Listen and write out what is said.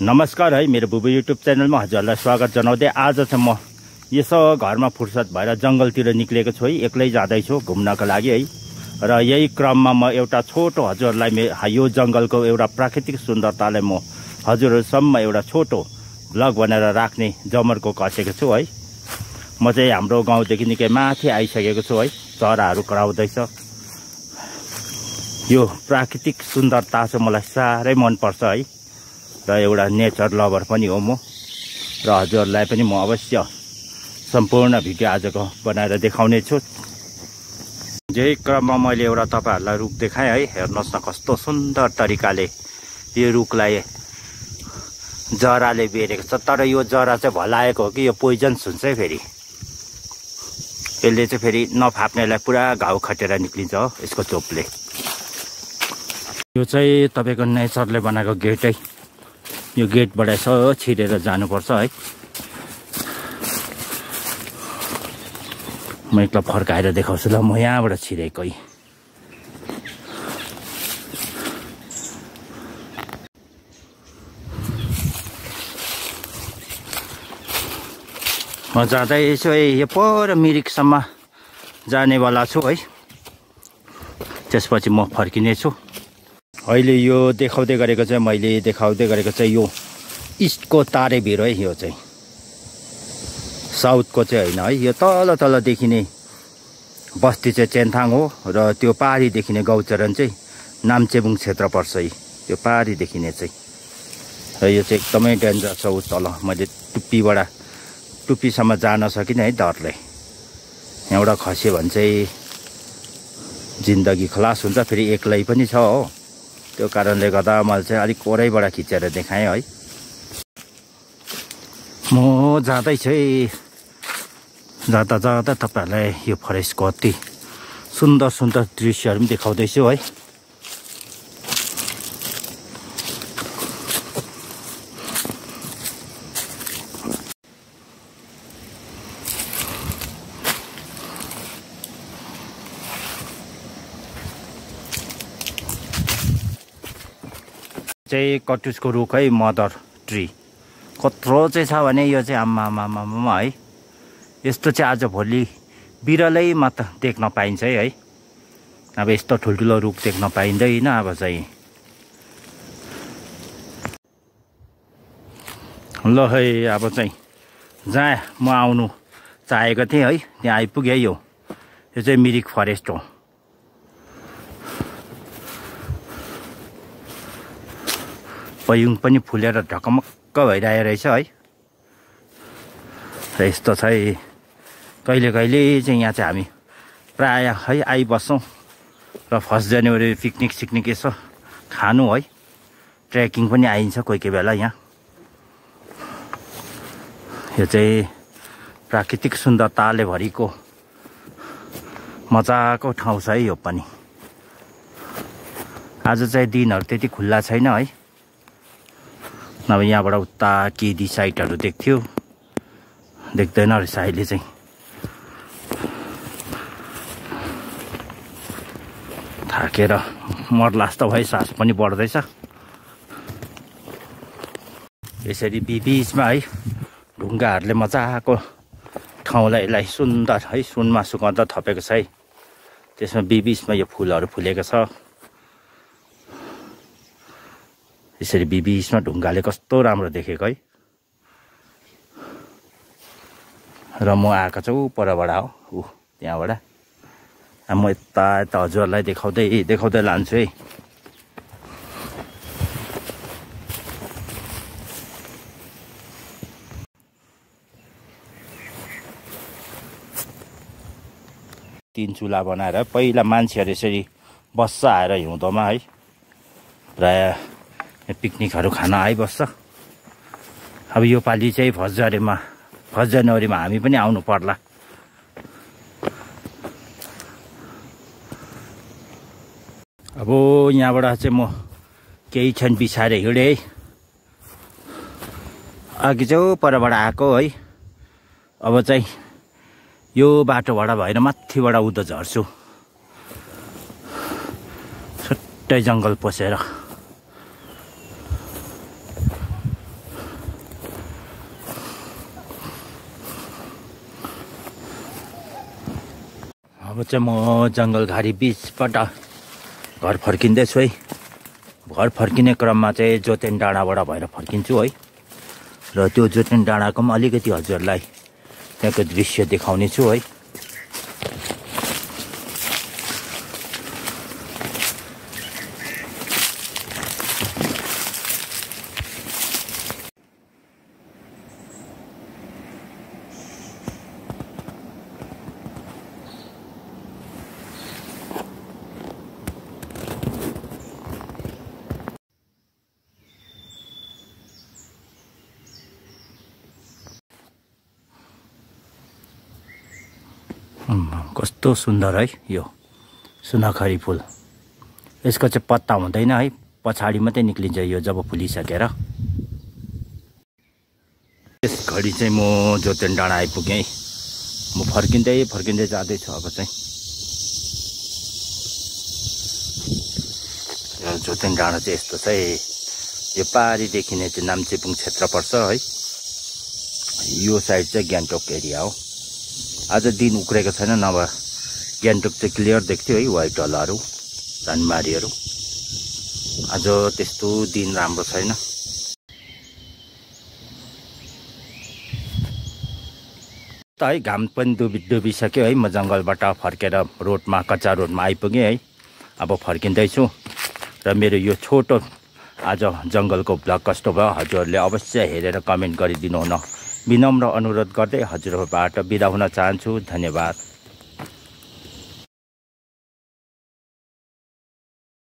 नमस्कार है, मेरो बुबु युट्युब च्यानलमा हजुरलाई स्वागत जनाउँदै आज चाहिँ म यसो घरमा फुर्सद भएर जंगलतिर निक्लेको छु है। एक्लै जाँदैछु घुम्नको लागि है। र यही क्रममा म एउटा छोटो हजुरलाई यो जंगलको एउटा प्राकृतिक सुन्दरतालाई म हजुरहरुसम्म एउटा छोटो भ्लग बनाएर राख्ने जमर्को कसेको छु है। म चाहिँ हाम्रो गाउँदेखि निकै माथि आइसकेको छु है। चराहरू कराउँदैछ। यो प्राकृतिक सुन्दरता चाहिँ मलाई साह्रै मन पर्छ है। र एउटा नेचर लभर पनि हो म। र हजुरलाई पनि म अवश्य सम्पूर्ण भिडियो आजको बनाएर देखाउने छु। यही क्रममा मैले एउटा तपाईहरुलाई रुख देखाएँ है। हेर्नुहोस् न कस्तो सुन्दर तरिकाले यो रुखलाई जराले बेरेको छ। तर यो जरा चाहिँ भलाएको हो कि यो पोइजन्स हुन्छ है। फेरि यसले चाहिँ फेरि नफाप्नेलाई पुरा घाउ खटेर निक्लिन्छ हो यसको चोपले। यो चाहिँ तपाईको नेचरले बनाएको गेट है। यो गेटबाट यसो छिरेर जानुपर्छ है। म एकला फर्काएर देखाउँछु ल। म यहाँबाट छिरेको है। म जाँदैछु है। यो पर मिरिकसम्म जानेवाला छु है। त्यसपछि म फर्किनेछु। अहिले यो देखाउँदै गरेको चाहिँ मैले देखाउँदै गरेको चाहिँ यो इस्टको तारे भिर है। यो चाहिँ साउथको चाहिँ होइन है। यो तल तल देखिने बस्ती चाहिँ चेन्थाङ हो। र त्यो पहाडी देखिने गौचरण चाहिँ नाम्चेबुङ क्षेत्र पर्छ है। त्यो पहाडी देखिने चाहिँ र यो चाहिँ एकदमै डेन्जर छ। उ तल मैले टुप्पीसम्म जान सकिनँ है डरले। यहाँबाट खस्यो भने चाहिँ जिन्दगी खलास हुन्छ। फेरि एक्लै पनि छ हो। त्यो कारणले गर्दा मैले चाहिँ अलिक ओरैबाट खिचेर देखाएँ है। म जाँदैछु है। जाँदा जाँदा तपाईहरुलाई यो फरेस्टको अति सुन्दर सुन्दर दृश्यहरू पनि देखाउँदैछु है। चाहिँ कटुसको रुख है। मदर ट्री कत्रो चाहिँ छ भने यो चाहिँ आम्मामामा है। यस्तो चाहिँ आज भोलि बिरलै मात्र देख्न पाइन्छ है। अब यस्तो ठुल्ठुलो रुख देख्न पाइँदैन अब चाहिँ। ल है अब चाहिँ जहाँ म आउनु चाहेको थिएँ है त्यहाँ आइपुगेँ। यो चाहिँ मिरिक फरेस्ट हो। पयुङ पनि फुलेर ढकमक्क भइरहेको रहेछ है। र यस्तो चाहिँ कहिले कहिले चाहिँ यहाँ चाहिँ हामी प्रायः है आइबस्छौँ। र 1 जनवरी पिकनिक सिक्निक यसो खानु है। ट्रेकिङ पनि आइन्छ कोही कोही बेला यहाँ। यो चाहिँ प्राकृतिक सुन्दरताले भरिको मजाको ठाउँ छ है। यो पनि आज चाहिँ दिनहरू त्यति खुल्ला छैन है। नभए यहाँबाट उता केदी साइटहरू देख्थ्यो। देख्दैन रहेछ अहिले चाहिँ। थाकेर मर्लास त भए सास पनि बढ्दैछ। यसरी बिचमा है ढुङ्गाहरूले मजाको ठाउँलाई यसलाई सुन्दर है सुनमा सुगन्ध थपेको छ है। त्यसमा बिचमा यो फुलहरू फुलेको छ। यसरी बिचमा ढुङ्गाले कस्तो राम्रो देखेको है। र म आएको छु परबाट हो ऊ त्यहाँबाट। म यता हजुरलाई देखाउँदै लान्छु है। तीन चुला बनाएर पहिला मान्छेहरू यसरी बस्छ आएर हिउँदोमा है। प्रायः पिकनिकहरू खान आइबस्छ। अब यो पालि चाहिँ 1 जनवरीमा हामी पनि आउनु पर्ला। अब यहाँबाट चाहिँ म केही क्षण बिछाएर हिँडेँ है। अघि चाहिँ परबाट आएको है। अब चाहिँ यो बाटोबाट भएर माथिबाट उधर झर्छु। छुट्टै जङ्गल पसेर अब चाहिँ म जङ्गलघारी बिचबाट घर फर्किँदैछु है। घर फर्किने क्रममा चाहिँ जोतेन डाँडाबाट भएर फर्किन्छु है। र त्यो जोतेन डाँडाको पनि अलिकति हजुरलाई त्यहाँको दृश्य देखाउने छु है। कस्तो सुन्दर है यो सुनाखरी फुल। यसको चाहिँ पत्ता हुँदैन है, पछाडि मात्रै निक्लिन्छ यो जब फुलिसकेर। यस घडी चाहिँ म जोतेन डाँडा आइपुगेँ है। म फर्किँदै जाँदैछु अब चाहिँ। यो जोतेन डाँडा चाहिँ यस्तो छ है। यो पारीदेखि नै चाहिँ नाम्चेबुङ क्षेत्र पर्छ है। यो साइड चाहिँ गान्तोक एरिया हो। आज दिन उक्रेको छैन, नभए गान्तोक चाहिँ क्लियर देख्थ्यो है, व्हाइट हलहरू धनमारीहरू। आज त्यस्तो दिन राम्रो छैन। त है घाम पनि डुबिसक्यो है। म जङ्गलबाट फर्केर रोडमा, कच्चा रोडमा आइपुगेँ है। अब फर्किँदैछु र मेरो यो छोटो आज जङ्गलको भ्लग कस्तो भयो हजुरहरूले अवश्य हेरेर कमेन्ट गरिदिनु हुन विनम्र अनुरोध गर्दै हजुरहरूबाट बिदा हुन चाहन्छु। धन्यवाद।